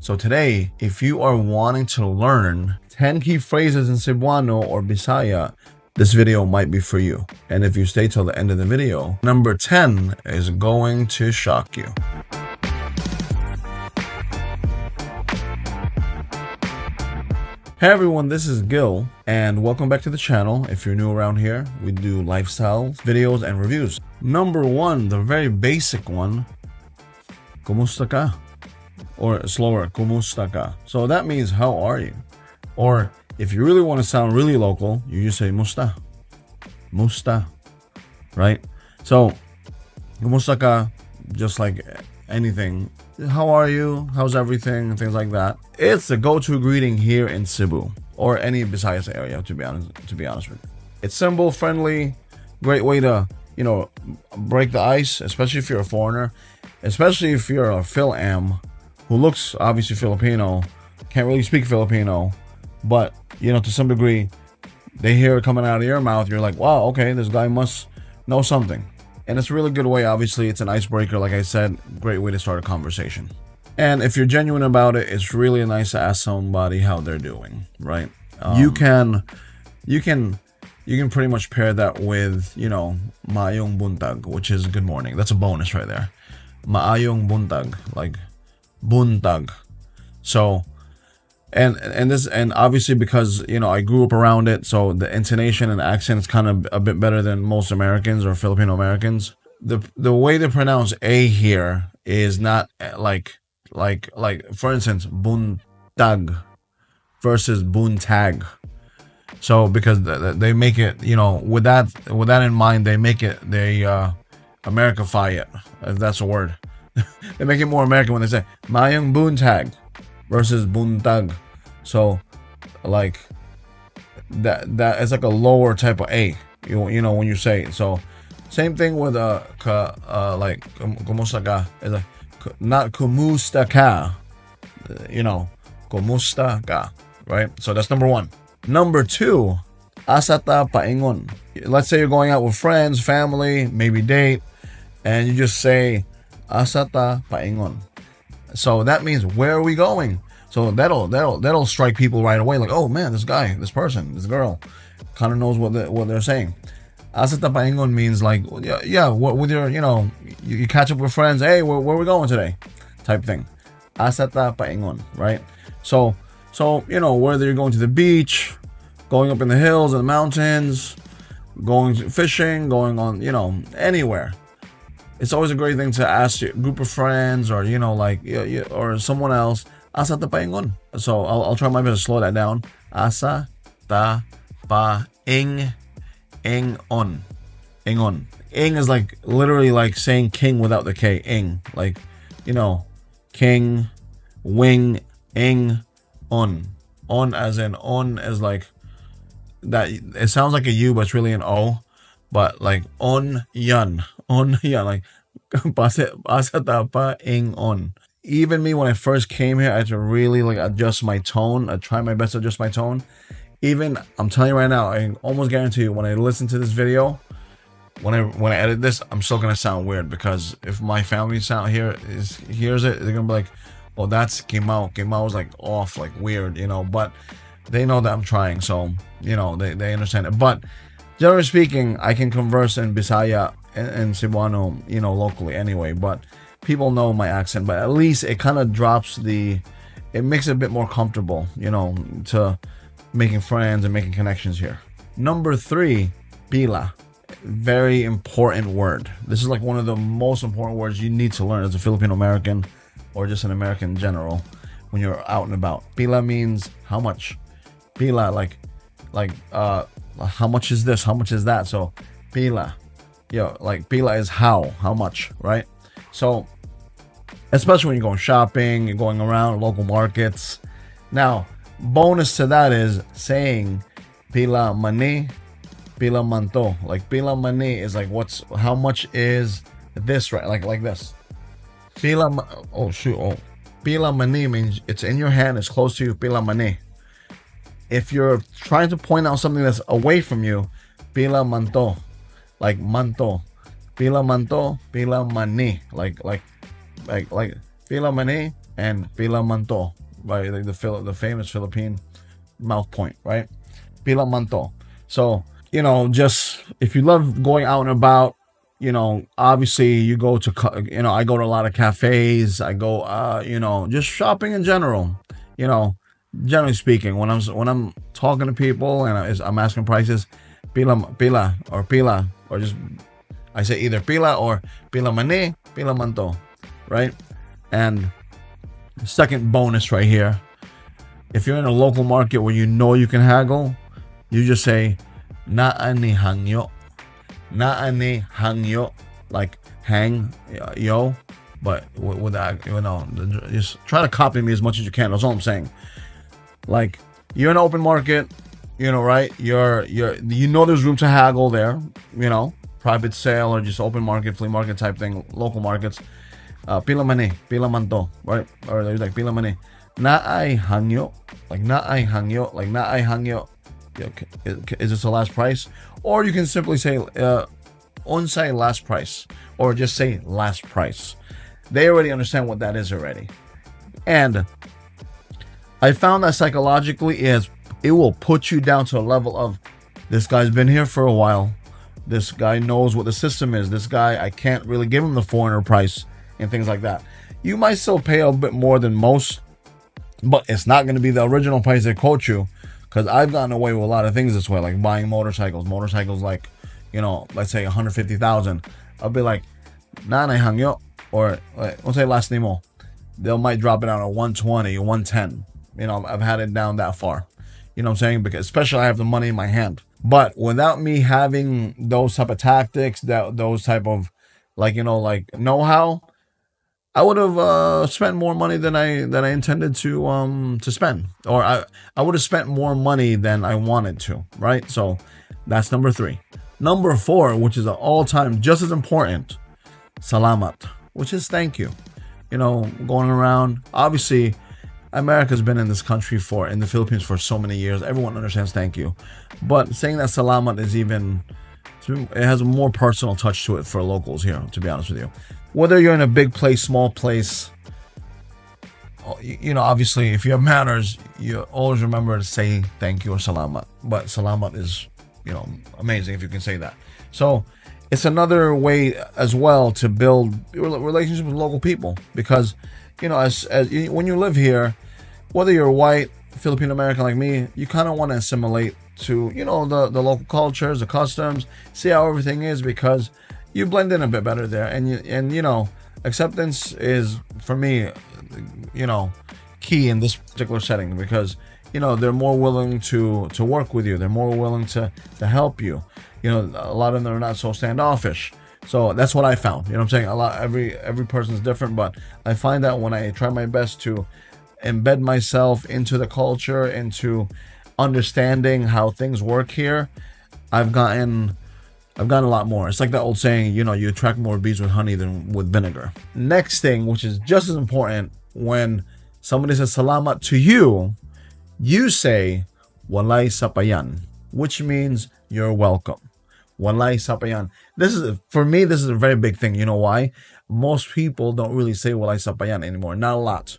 So today, if you are wanting to learn 10 key phrases in Cebuano or Bisaya, this video might be for you. And if you stay till the end of the video, number 10 is going to shock you. Hey everyone, this is Gil, and welcome back to the channel. If you're new around here, we do lifestyle videos and reviews. Number 1, the very basic one, Kumusta ka? Or slower, Kumusta ka? So that means, how are you? Or if you really want to sound really local, you just say Musta. Musta. Right? So, Kumusta ka, just like anything. How are you? How's everything? Things like that. It's the go-to greeting here in Cebu or any Visayas area, to be honest with you. It's simple, friendly, great way to, break the ice, especially if you're a foreigner, especially if you're a Phil-Am who looks obviously Filipino, can't really speak Filipino, but to some degree, they hear it coming out of your mouth. You're like, wow, okay, this guy must know something. And it's a really good way. Obviously, it's an icebreaker. Like I said, great way to start a conversation. And if you're genuine about it, it's really nice to ask somebody how they're doing, right? You can pretty much pair that with, maayong buntag, which is good morning. That's a bonus right there. Maayong buntag, like buntag. So, and obviously because I grew up around it, so the intonation and accent is kind of a bit better than most Americans or Filipino Americans. The way they pronounce a here is not like for instance buntag versus buntag. So because they make it, with that in mind, they Americafy it, if that's a word. They make it more American when they say Mayang buntag versus buntag. So like that is like a lower type of A, when you say it. So same thing with like kumusta ka is like not kumusta ka, kumusta ka, right? So that's number 1. Number 2, asata paingon. Let's say you're going out with friends, family, maybe date, and you just say asata paingon. So that means, where are we going? So that'll strike people right away. Like, oh man, this guy, this person, this girl, kind of knows what they're saying. Asata paingon means like, yeah, with your, you catch up with friends. Hey, where are we going today? Type thing. Asata paingon, right? So whether you're going to the beach, going up in the hills and the mountains, going fishing, going on, anywhere. It's always a great thing to ask your group of friends or, or someone else, asa ta paingon. So I'll try my best to slow that down. Asa ta paingon. Ingon. Ing is like literally like saying king without the K. Ing. Like, king, wing, ing, on. On as in, on is like, that it sounds like a U, but it's really an O. But like on yan, like pasatapa ing on. Even me, when I first came here, I had to really like adjust my tone. I try my best to adjust my tone. Even, I'm telling you right now, I almost guarantee you, when I listen to this video, when I edit this, I'm still gonna sound weird, because if my family hears it, they're gonna be like, oh, that's Kimao. Kimao is like off, like weird, but they know that I'm trying, so they understand it. But generally speaking, I can converse in Bisaya and Cebuano, locally anyway, but people know my accent. But at least it kind of it makes it a bit more comfortable, to making friends and making connections here. Number 3, pila. Very important word. This is like one of the most important words you need to learn as a Filipino American, or just an American in general, when you're out and about. Pila means how much. Pila, like how much is this? How much is that? So pila. Like pila is how much, right? So especially when you're going shopping, you're going around local markets. Now, bonus to that is saying pila mani, pila manto. Like pila mani is like how much is this, right? Like this. Pila mani means it's in your hand, it's close to you. Pila mani. If you're trying to point out something that's away from you, pila manto, like manto. Pila manto, pila mani, like pila mani, and pila manto, right? Like the famous Philippine mouth point, right? Pila manto. So, you know, just if you love going out and about, you know, obviously you go to, you know, I go to a lot of cafes. I go, you know, just shopping in general. You know, generally speaking, when I'm talking to people and I'm asking prices, pila, or just I say either pila or pila mane, pila manto, right? And second bonus right here, if you're in a local market where you know you can haggle, you just say naa ni hangyo. Naa ni hangyo, like hang yo, but with that, you know, just try to copy me as much as you can. That's all I'm saying. Like, you're in an open market, you know, right? You know there's room to haggle there, you know, private sale or just open market, flea market type thing, local markets. Pila mane, pila manto, right? Or like pila mane. Na ay hangyo, like na ay hangyo, like na ay hangyo. Is this the last price? Or you can simply say unsay last price, or just say last price. They already understand what that is already. And I found that psychologically it will put you down to a level of, this guy's been here for a while. This guy knows what the system is. This guy, I can't really give him the foreigner price and things like that. You might still pay a bit more than most, but it's not going to be the original price they quote you, because I've gotten away with a lot of things this way, like buying motorcycles like, you know, let's say 150,000. I'll be like, nah, hangyo, or let's say last nemo. They might drop it down to 120, 110. You know, I've had it down that far. You know what I'm saying? Because especially I have the money in my hand. But without me having those type of tactics, those type of, like, you know, like know-how, I would have spent more money than I intended to spend, or I would have spent more money than I wanted to, right? So that's number 3. Number 4, which is an all-time just as important, salamat, which is thank you. You know, going around, obviously America's been in this country in the Philippines for so many years. Everyone understands thank you, but saying that salamat is it has a more personal touch to it for locals here, to be honest with you. Whether you're in a big place, small place, you know, obviously, if you have manners, you always remember to say thank you or salamat. But salamat is, you know, amazing if you can say that. So it's another way as well to build relationships with local people, because, you know, when you live here, whether you're white, Filipino American like me, you kind of want to assimilate to, you know, the local cultures, the customs, see how everything is, because you blend in a bit better there. And you know, acceptance is, for me, you know, key in this particular setting, because, you know, they're more willing to work with you. They're more willing to help you. You know, a lot of them are not so standoffish. So that's what I found. You know what I'm saying? Every person's different, but I find that when I try my best to embed myself into the culture, into understanding how things work here, I've gotten a lot more. It's like that old saying, you know, you attract more bees with honey than with vinegar. Next thing, which is just as important, when somebody says salamat to you, you say walay sapayan, which means you're welcome. Walay sapayan. For me, this is a very big thing. You know why? Most people don't really say walay sapayan anymore. Not a lot.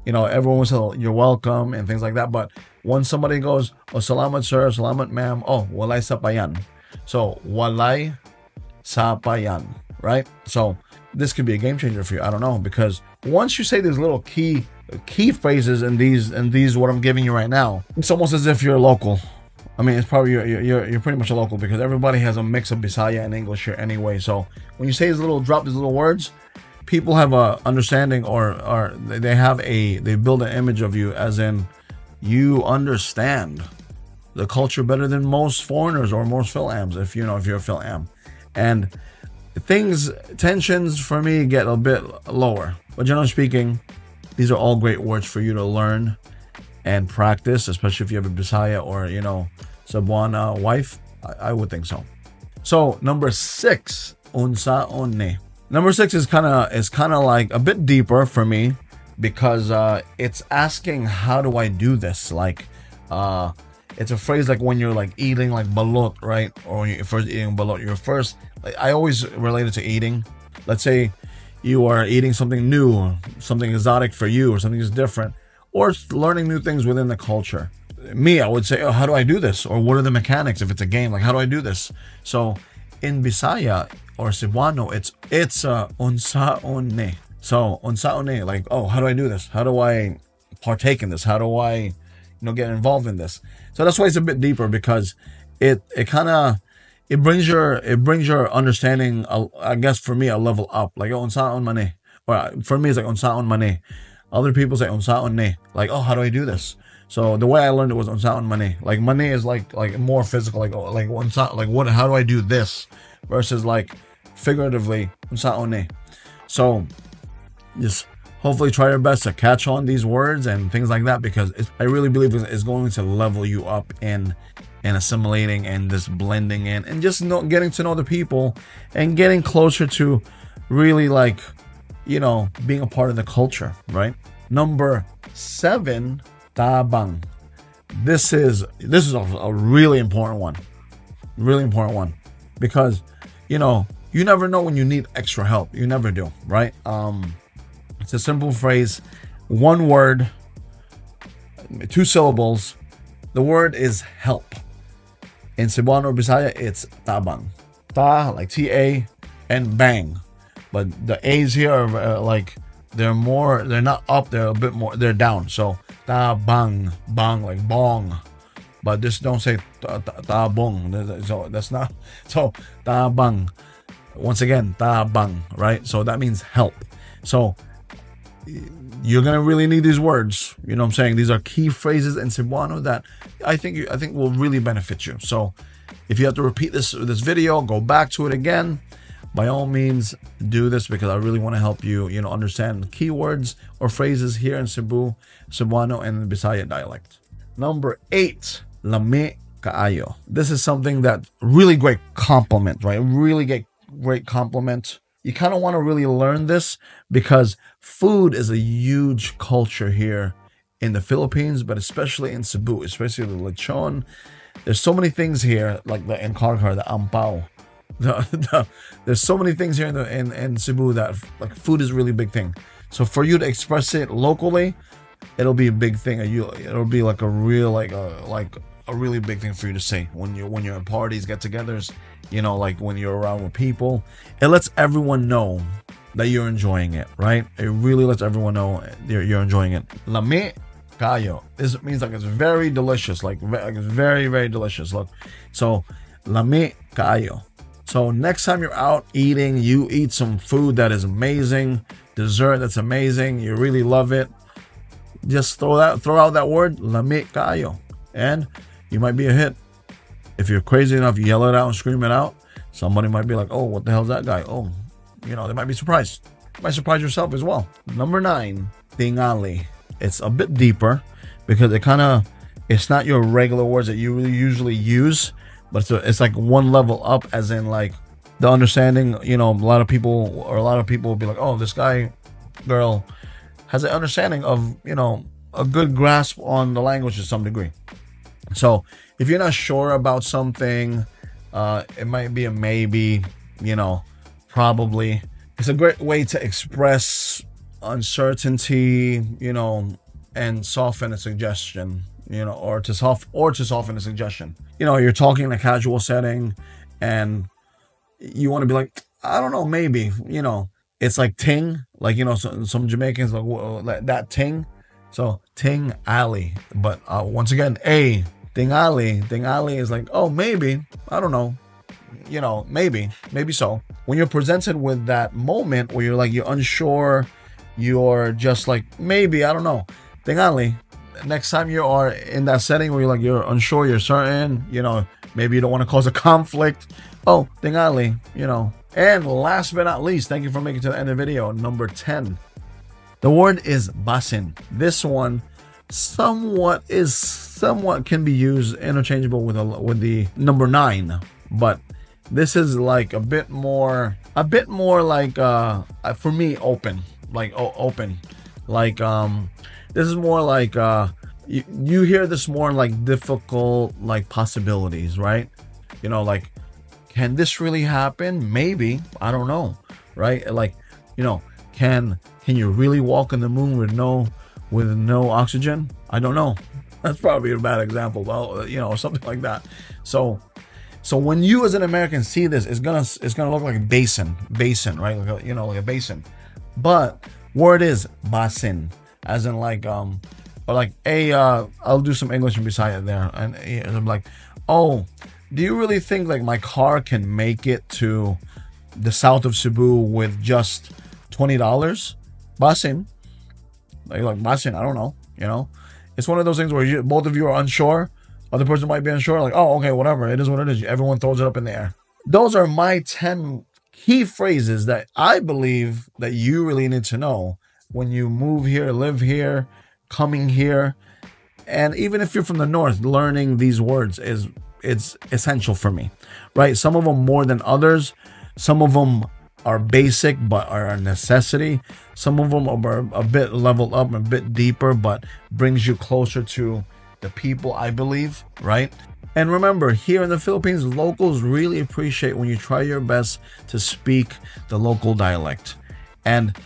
You know, everyone will say you're welcome and things like that. But when somebody goes, oh, salamat sir, salamat ma'am, oh, walay sapayan. So walay sapayan, right? So this could be a game changer for you. I don't know, because once you say these little key phrases and these what I'm giving you right now, it's almost as if you're local. I mean, it's probably you're pretty much a local, because everybody has a mix of Bisaya and English here anyway. So when you say these little words, people have a understanding, or they build an image of you as in you understand the culture better than most foreigners or most Phil-Ams, if you're a Phil-Am. And tensions for me get a bit lower. But generally speaking, these are all great words for you to learn and practice, especially if you have a Bisaya or, you know, Cebuano wife. I would think so. So number 6, unsa one. Number 6 is kind of like a bit deeper for me, because it's asking, how do I do this? Like, it's a phrase like when you're like eating like balot, right? Or when you're first eating balot, like, I always relate it to eating. Let's say you are eating something new, or something exotic for you, or something is different, or learning new things within the culture. Me, I would say, oh, how do I do this? Or what are the mechanics if it's a game? Like, how do I do this? So in Bisaya or Cebuano, it's unsaon ne. So unsaon ne, like, oh, how do I do this? How do I partake in this? How do I, get involved in this? So that's why it's a bit deeper, because it kind of it brings your understanding, I guess for me, a level up. Like, oh, unsaon mane, or for me it's like unsaon mane. Other people say unsaon ne, like, oh, how do I do this? So the way I learned it was unsaon mane. Like mane is like more physical, like unsaon, like what? How do I do this? Versus like figuratively unsaon ne. So just hopefully try your best to catch on these words and things like that, because I really believe it's going to level you up in assimilating and this blending in and just getting to know the people and getting closer to really like, being a part of the culture, right? Number 7, tabang. This is a really important one. Really important one. Because, you never know when you need extra help. You never do, right? It's a simple phrase, one word, 2 syllables. The word is help. In Cebuano or Bisaya, it's tabang. Ta, like T-A, and bang. But the A's here are like, they're not up, they're a bit more, they're down. So tabang, bang, like bong. But just don't say tabong. So that's not, so tabang. Once again, tabang, right? So that means help. So you're gonna really need these words. You know what I'm saying? These are key phrases in Cebuano that I think will really benefit you. So if you have to repeat this video, go back to it again. By all means, do this, because I really want to help you, understand keywords or phrases here in Cebu, Cebuano, and the Bisaya dialect. Number 8, lami kaayo. This is something that really great compliment, right? Really great compliment. You kind of want to really learn this, because food is a huge culture here in the Philippines, but especially in Cebu, especially the lechon. There's so many things here, like the encargar, the ampao. There's so many things here in Cebu that like food is a really big thing. So for you to express it locally, it'll be a big thing. It'll be like a really big thing for you to say when you're at parties, get-togethers. Like when you're around with people, it lets everyone know that you're enjoying it, right? It really lets everyone know you're enjoying it. Lami kayo. This means like it's very delicious, like it's very, very delicious. Look, so lami kayo. So next time you're out eating, you eat some food that is amazing, dessert that's amazing, you really love it. Just throw out that word, lami kayo, and you might be a hit. If you're crazy enough, yell it out and scream it out. Somebody might be like, oh, what the hell's that guy? Oh, they might be surprised. You might surprise yourself as well. Number 9, tingali. It's a bit deeper, because it's not your regular words that you really usually use, but it's like one level up, as in like the understanding. A lot of people will be like, oh, this girl has an understanding of, a good grasp on the language to some degree. So if you're not sure about something, it might be a maybe, probably. It's a great way to express uncertainty, and soften a suggestion, or to soften a suggestion. You're talking in a casual setting and you want to be like, I don't know, maybe, it's like ting, like, some Jamaicans like that ting. So ting alley. But once again, tingali is like, oh, maybe, I don't know, maybe so. When you're presented with that moment where you're unsure, you're just like, maybe, I don't know, tingali. Next time you are in that setting where you're unsure, you're certain, maybe you don't want to cause a conflict, oh, tingali, And last but not least, thank you for making it to the end of the video, number 10. The word is basin. This one somewhat can be used interchangeable with the number 9, but this is like a bit more like for me, open, like open, like this is more like you hear this more like difficult, like possibilities, right? Like, can this really happen? Maybe, I don't know, right? Like, Can you really walk on the moon with no oxygen? I don't know. That's probably a bad example, though, you know, something like that. So when you as an American see this, it's gonna look like a basin, right? Like a, like a basin. But word is basin, as in like or like I'll do some English beside it there, and I'm like, oh, do you really think like my car can make it to the south of Cebu with just $20? Basin, like basin, I don't know, you know. It's one of those things where both of you are unsure. Other person might be unsure. Like, oh, okay, whatever. It is what it is. Everyone throws it up in the air. Those are my 10 key phrases that I believe that you really need to know when you move here, live here, coming here. And even if you're from the north, learning these words it's essential for me, right? Some of them more than others. Some of them are basic but are a necessity. Some of them are a bit leveled up, a bit deeper, but brings you closer to the people, I believe, right? And remember, here in the Philippines, locals really appreciate when you try your best to speak the local dialect. And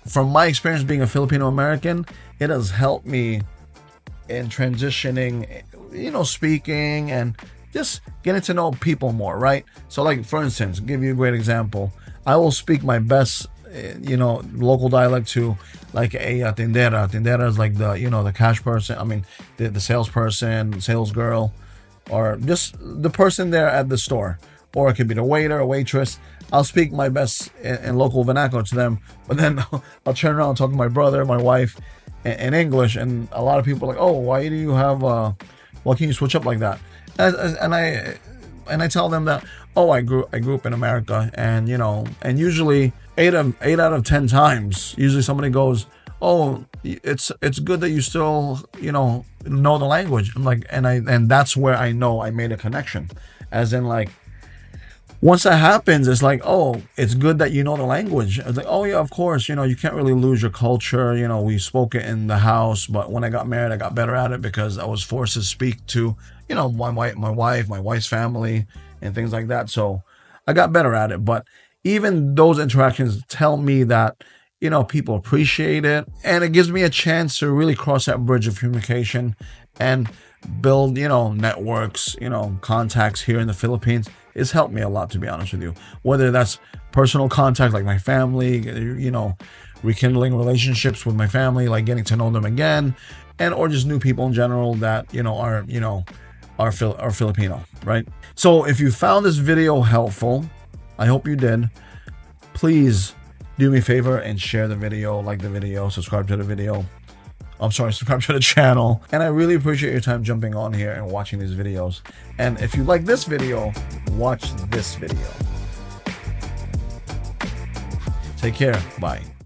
from my experience being a Filipino American, it has helped me in transitioning, you know, speaking and just getting to know people more, right? So like, for instance, give you a great example. I will speak my best, you know, local dialect to like a tindera. Tindera is like the, you know, the cash person. I mean, the salesperson, sales girl, or just the person there at the store. Or it could be the waiter or waitress. I'll speak my best in local vernacular to them, but then I'll turn around and talk to my brother, my wife in English, and a lot of people are like, oh, why do you have, why can you switch up like that? And I tell them that, oh, I grew up in America, and you know, and usually 8 out of 10 times, usually somebody goes, oh, it's good that you still, you know the language. I'm like, and that's where I know I made a connection, as in like, once that happens, it's like, oh, it's good that you know the language. It's like, oh yeah, of course, you know, you can't really lose your culture. You know, we spoke it in the house, but when I got married, I got better at it because I was forced to speak to, you know, my wife's family and things like that. So I got better at it. But even those interactions tell me that, you know, people appreciate it, and it gives me a chance to really cross that bridge of communication and build, you know, networks, you know, contacts here in the Philippines. It's helped me a lot, to be honest with you. Whether that's personal contact, like my family, you know, rekindling relationships with my family, like getting to know them again, and or just new people in general that, you know, are Filipino, right? So if you found this video helpful, I hope you did. Please do me a favor and share the video, like the video, subscribe to the video. Subscribe to the channel. And I really appreciate your time jumping on here and watching these videos. And if you like this video, watch this video. Take care. Bye.